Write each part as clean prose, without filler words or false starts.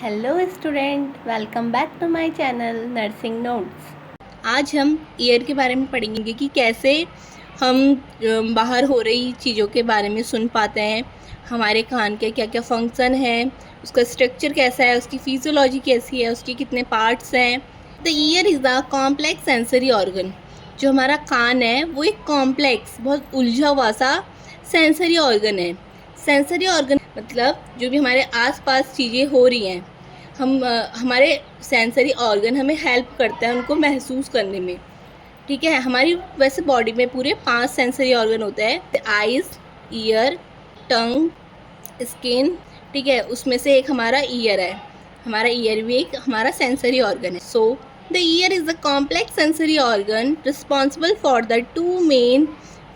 Hello student, welcome back to my channel nursing notes. आज हम year के बारे में पढ़ेंगे कि कैसे हम बाहर हो रही चीज़ों के बारे में सुन पाते हैं। हमारे कान के क्या क्या फंक्शन है, उसका स्ट्रक्चर कैसा है, उसकी फिजियोलॉजी कैसी है, उसके कितने पार्ट्स हैं। The year is the complex sensory organ. जो हमारा कान है वो एक कॉम्प्लेक्स, बहुत उलझा हुआ सा सेंसरी ऑर्गन है। सेंसरी ऑर्गन मतलब जो भी हमारे आसपास चीज़ें हो रही हैं, हमारे सेंसरी ऑर्गन हमें हेल्प करता है उनको महसूस करने में। ठीक है, हमारी वैसे बॉडी में पूरे 5 सेंसरी ऑर्गन होते हैं। आइज़, ईयर, टंग, स्किन। ठीक है, उसमें से एक हमारा ईयर है। हमारा ईयर भी एक हमारा सेंसरी ऑर्गन है। So the year is the complex sensory organ responsible for the 2 main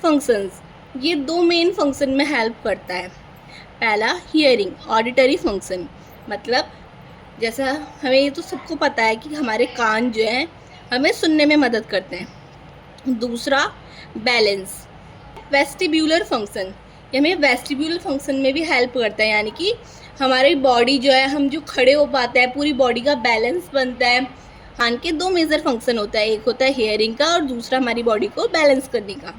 functions. ये 2 मेन फंक्शन में हेल्प करता है। पहला हियरिंग, ऑडिटरी फंक्शन, मतलब जैसा हमें ये तो सबको पता है कि हमारे कान जो हैं हमें सुनने में मदद करते हैं। दूसरा बैलेंस, वेस्टिब्यूलर फंक्शन, ये हमें वेस्टिब्यूलर फंक्शन में भी हेल्प करता है, यानी कि हमारी बॉडी जो है, हम जो खड़े हो पाते हैं, पूरी बॉडी का बैलेंस बनता है। कान के 2 मेजर फंक्शन होता है, एक होता है हियरिंग का और दूसरा हमारी बॉडी को बैलेंस करने का।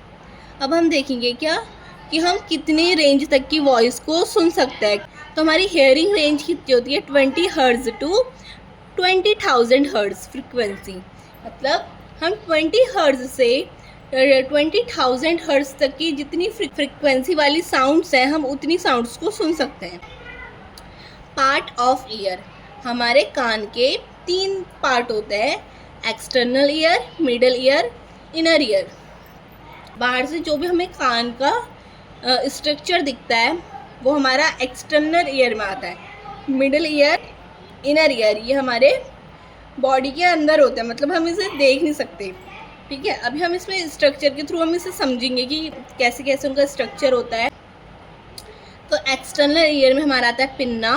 अब हम देखेंगे क्या कि हम कितनी रेंज तक की वॉइस को सुन सकते हैं। तो हमारी हेयरिंग रेंज कितनी होती है, 20 हर्ट्ज़ टू 20,000 हर्ट्ज़ फ्रिक्वेंसी। मतलब हम 20 हर्ट्ज़ से 20,000 हर्ट्ज़ तक की जितनी फ्रिक्वेंसी वाली साउंड्स हैं, हम उतनी साउंड्स को सुन सकते हैं। पार्ट ऑफ ईयर, हमारे कान के 3 पार्ट होते हैं, external ear, middle ear, inner ear. बाहर से जो भी हमें कान का स्ट्रक्चर दिखता है वो हमारा एक्सटर्नल ईयर में आता है। मिडल ईयर, इनर ईयर, ये हमारे बॉडी के अंदर होता है, मतलब हम इसे देख नहीं सकते। ठीक है, अभी हम इसमें स्ट्रक्चर के थ्रू हम इसे समझेंगे कि कैसे कैसे उनका स्ट्रक्चर होता है। तो एक्सटर्नल ईयर में हमारा आता है pinna,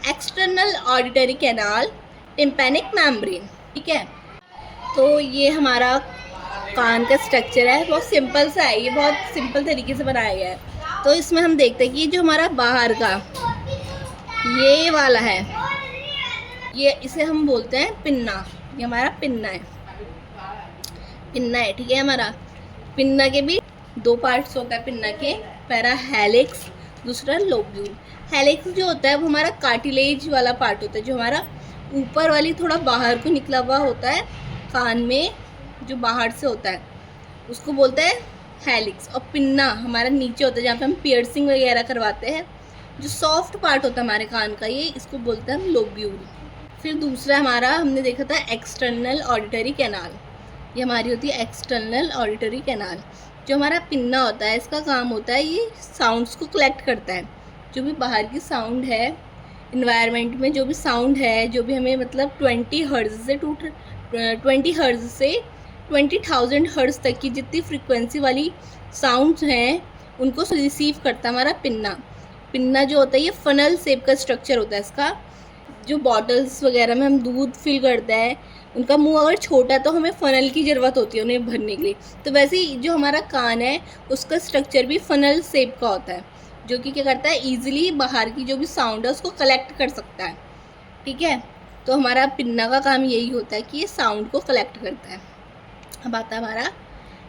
external auditory canal, tympanic membrane. ठीक है, तो ये हमारा कान का स्ट्रक्चर है, बहुत सिंपल सा है, ये बहुत सिंपल तरीके से बनाया गया है। तो इसमें हम देखते हैं कि जो हमारा बाहर का ये वाला है, ये इसे हम बोलते हैं पिन्ना। ये हमारा पिन्ना है, पिन्ना है। ठीक है, हमारा पिन्ना के भी 2 पार्ट्स होता है पिन्ना के, पहला हेलिक्स, दूसरा लोब्यूल। हेलिक्स जो होता है वो हमारा कार्टिलेज वाला पार्ट होता है, जो हमारा ऊपर वाली थोड़ा बाहर को निकला हुआ होता है कान में, जो बाहर से होता है उसको बोलते हैं हेलिक्स। और पिन्ना हमारा नीचे होता है, जहाँ पे हम पियर्सिंग वगैरह करवाते हैं, जो सॉफ्ट पार्ट होता है हमारे कान का, ये इसको बोलते हैं हम लोब्यूल। फिर दूसरा हमारा हमने देखा था एक्सटर्नल ऑडिटरी कैनाल, ये हमारी होती है एक्सटर्नल ऑडिटरी कैनाल। जो हमारा पिन्ना होता है, इसका काम होता है ये साउंड्स को कलेक्ट करता है, जो भी बाहर की साउंड है, इन्वायरमेंट में जो भी साउंड है, जो भी हमें मतलब 20 हर्ट्ज़ से 20,000 हर्ट्ज़ तक की जितनी फ्रिक्वेंसी वाली साउंड्स हैं उनको रिसीव करता है हमारा पिन्ना। पिन्ना जो होता है ये फनल शेप का स्ट्रक्चर होता है इसका। जो बॉटल्स वगैरह में हम दूध फिल करते हैं, उनका मुंह अगर छोटा है तो हमें फ़नल की ज़रूरत होती है उन्हें भरने के लिए। तो वैसे ही जो हमारा कान है उसका स्ट्रक्चर भी फनल शेप का होता है, जो कि क्या करता है, ईजिली बाहर की जो भी साउंड है उसको कलेक्ट कर सकता है। ठीक है, तो हमारा पिन्ना का काम यही होता है कि ये साउंड को कलेक्ट करता है। अब आता है हमारा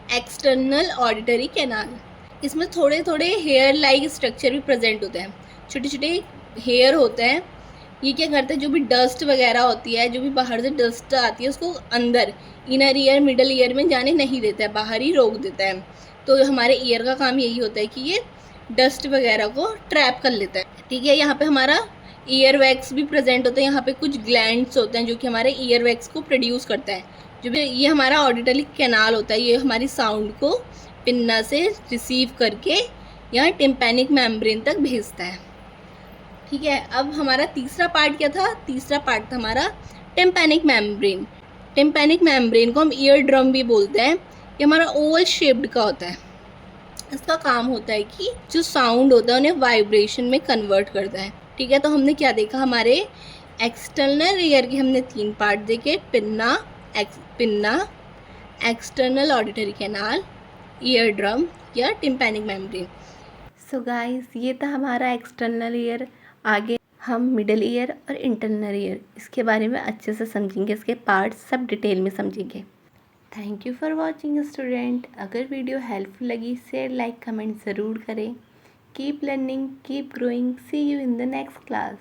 एक्सटर्नल ऑडिटरी कैनाल। इसमें थोड़े थोड़े हेयर लाइक स्ट्रक्चर भी प्रेजेंट होते हैं, छोटे छोटे हेयर होते हैं। ये क्या करता है, जो भी डस्ट वगैरह होती है, जो भी बाहर से डस्ट आती है, उसको अंदर इनर ईयर, मिडल ईयर में जाने नहीं देता है, बाहर ही रोक देता है। तो हमारे ईयर का काम यही होता है कि ये डस्ट वगैरह को ट्रैप कर लेता है। ठीक है, यहाँ पे हमारा ईयर वैक्स भी प्रेजेंट होता है, यहाँ पे कुछ ग्लैंड्स होते हैं जो कि हमारे ईयर वैक्स को प्रोड्यूस करता है। जो भी ये हमारा ऑडिटरी कैनाल होता है, ये हमारी साउंड को पिन्ना से रिसीव करके यहाँ टिम्पैनिक मेम्ब्रेन तक भेजता है। ठीक है, अब हमारा तीसरा पार्ट क्या था, तीसरा पार्ट था हमारा टिम्पैनिक मेम्ब्रेन। टिम्पैनिक मेम्ब्रेन को हम ईयर ड्रम भी बोलते हैं। ये हमारा ओवल शेप्ड का होता है। इसका काम होता है कि जो साउंड होता है उन्हें वाइब्रेशन में कन्वर्ट करता है। ठीक है, तो हमने क्या देखा, हमारे एक्सटर्नल ईयर के हमने 3 पार्ट देखे, pinna, external auditory canal, ear drum या टिम्पैनिक मेम्ब्रेन। सो गाइस, ये था हमारा एक्सटर्नल ईयर। आगे हम मिडल ईयर और इंटरनल ईयर इसके बारे में अच्छे से समझेंगे, इसके पार्ट्स सब डिटेल में समझेंगे। Thank you for watching student. अगर वीडियो हेल्पफुल लगी शेयर लाइक कमेंट ज़रूर करें। Keep learning, keep growing. See you in the next class.